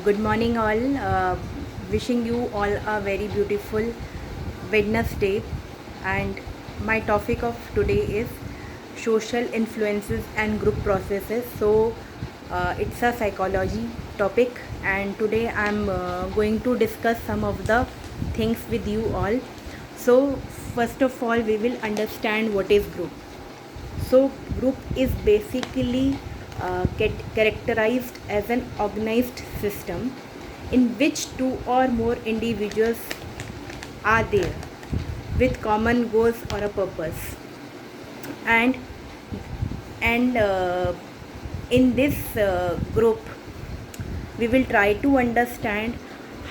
Good morning, all. Wishing you all a very beautiful Wednesday. And my topic of today is social influences and group processes. It's a psychology topic, and today I'm going to discuss some of the things with you all. So, first of all, we will understand what is group. So, group is basically characterized as an organized system in which two or more individuals are there with common goals or a purpose. And and in this group, we will try to understand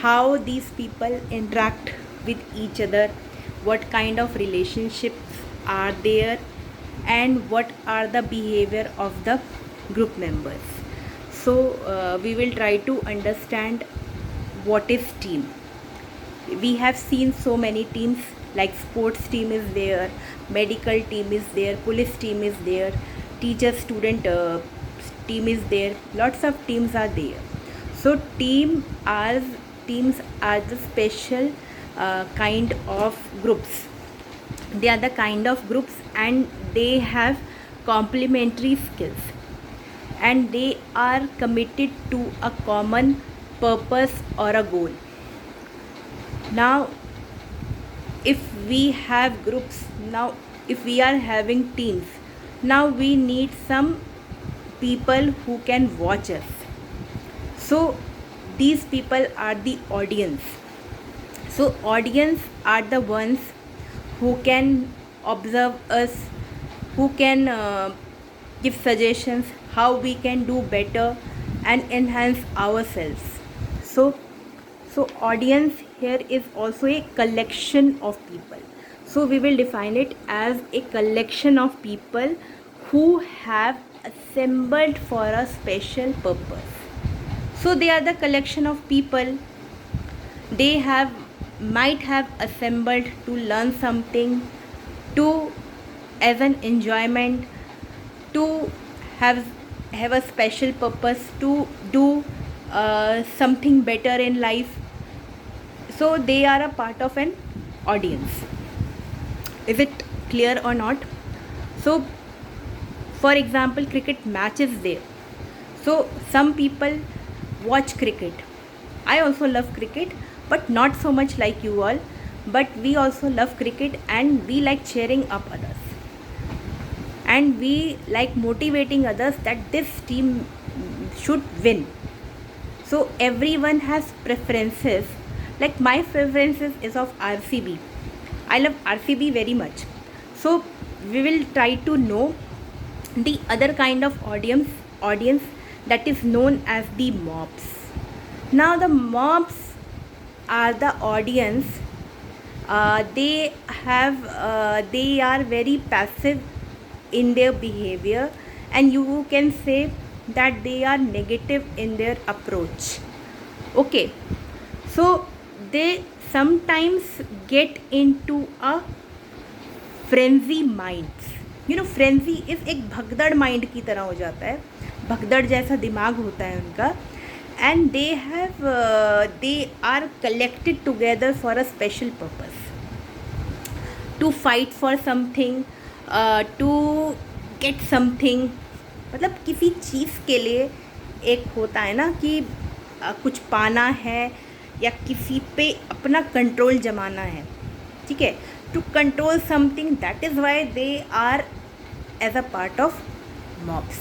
how these people interact with each other, what kind of relationships are there, and what are the behavior of the group members. We will try to understand what is team. We have seen so many teams, like sports team is there, medical team is there, police team is there, teacher student team is there, lots of teams are there. So teams are the special kind of groups. They are the kind of groups, and they have complementary skills, and they are committed to a common purpose or a goal. Now, if we have groups, now if we are having teams, now we need some people who can watch us. So these people are the audience. So audience are the ones who can observe us, who can give suggestions how we can do better and enhance ourselves. So audience here is also a collection of people. So we will define it as a collection of people who have assembled for a special purpose. So they are the collection of people. They might have assembled to learn something, to as an enjoyment, to have a special purpose, to do something better in life. So they are a part of an audience. Is it clear or not? So for example, cricket matches there. So some people watch cricket. I also love cricket, but not so much like you all. But we also love cricket, and we like cheering up others, and we like motivating others that this team should win. So everyone has preferences. Like my preferences is of RCB. I love RCB very much. So we will try to know the other kind of audience that is known as the mobs. Now the mobs are the audience. They are very passive in their behavior, and you can say that they are negative in their approach. Okay, so they sometimes get into a frenzy minds. Frenzy is एक भगदड़ mind की तरह हो जाता है, भगदड़ जैसा दिमाग होता है उनका. And they are collected together for a special purpose, to fight for something, to get something. मतलब किसी चीज़ के लिए एक होता है ना कि कुछ पाना है, या किसी पे अपना कंट्रोल जमाना है. ठीक है, to control something. That is why they are as a part of mobs.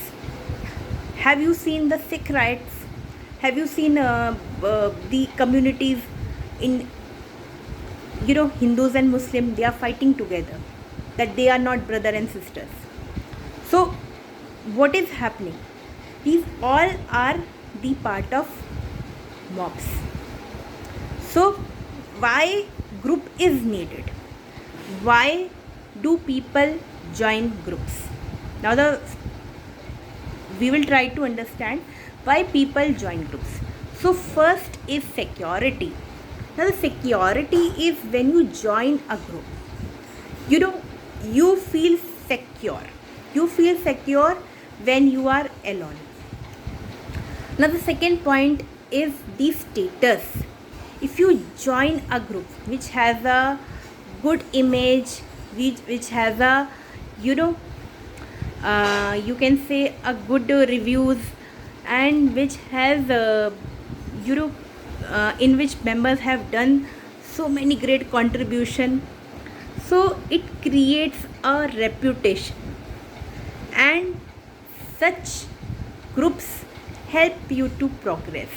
Have you seen the Sikh riots? Have you seen the communities in Hindus and Muslims? They are fighting together, that they are not brother and sisters. So what is happening? These all are the part of mobs. So why group is needed? Why do people join groups? Now we will try to understand why people join groups. So first is security. Now the security is when you join a group, you feel secure. You feel secure when you are alone. Now the second point is the status. If you join a group which has a good image, which has a, you know, you can say a good reviews, and which has you know in which members have done so many great contribution, so it creates a reputation, and such groups help you to progress.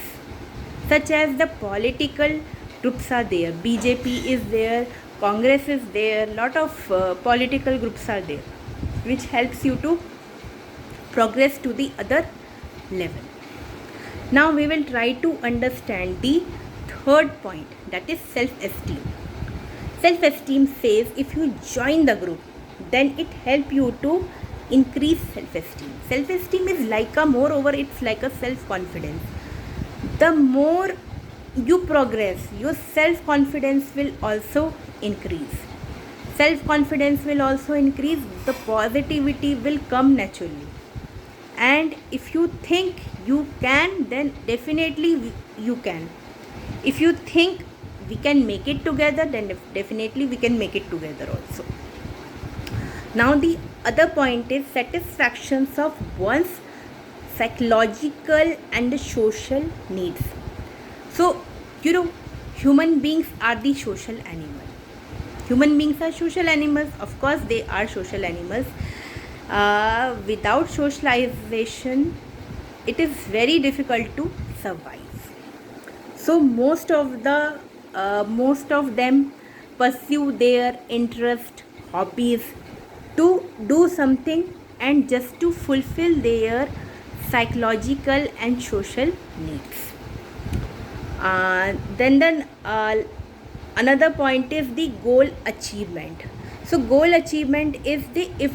Such as the political groups are there, BJP is there, Congress is there, lot of political groups are there, which helps you to progress to the other level. Now we will try to understand the third point, that is self-esteem. Self-esteem says if you join the group, then it helps you to increase self-esteem. Self-esteem is like a, moreover, it's like a self-confidence. The more you progress, your self-confidence will also increase. Self-confidence will also increase, the positivity will come naturally. And if you think you can, then definitely you can. If you think we can make it together, then definitely we can make it together also. Now the other point is satisfactions of one's psychological and social needs. So, human beings are the social animal. Human beings are social animals. Of course, they are social animals. Without socialization, it is very difficult to survive. So most of them pursue their interest, hobbies to do something and just to fulfill their psychological and social needs. Then another point is the goal achievement. So goal achievement is if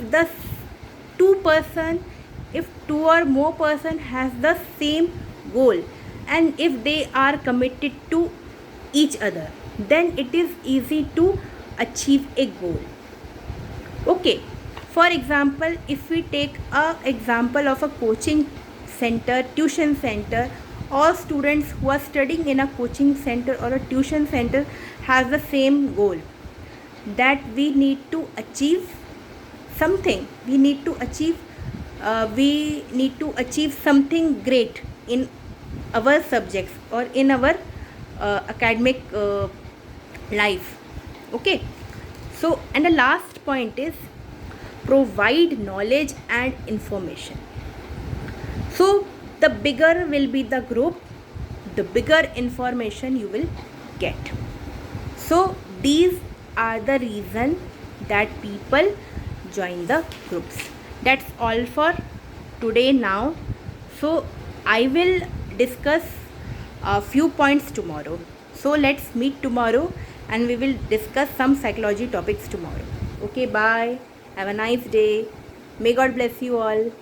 two or more person has the same goal, and if they are committed to each other, then it is easy to achieve a goal. Okay, for example, if we take a example of a coaching center, tuition center, all students who are studying in a coaching center or a tuition center has the same goal, that we need to achieve something. We need to achieve something great in our subjects or in our academic life. Okay, so, and the last point is provide knowledge and information. So the bigger will be the group, the bigger information you will get. So these are the reason that people join the groups. That's all for today now. So I will discuss a few points tomorrow. So let's meet tomorrow and we will discuss some psychology topics tomorrow. Okay, bye. Have a nice day. May God bless you all.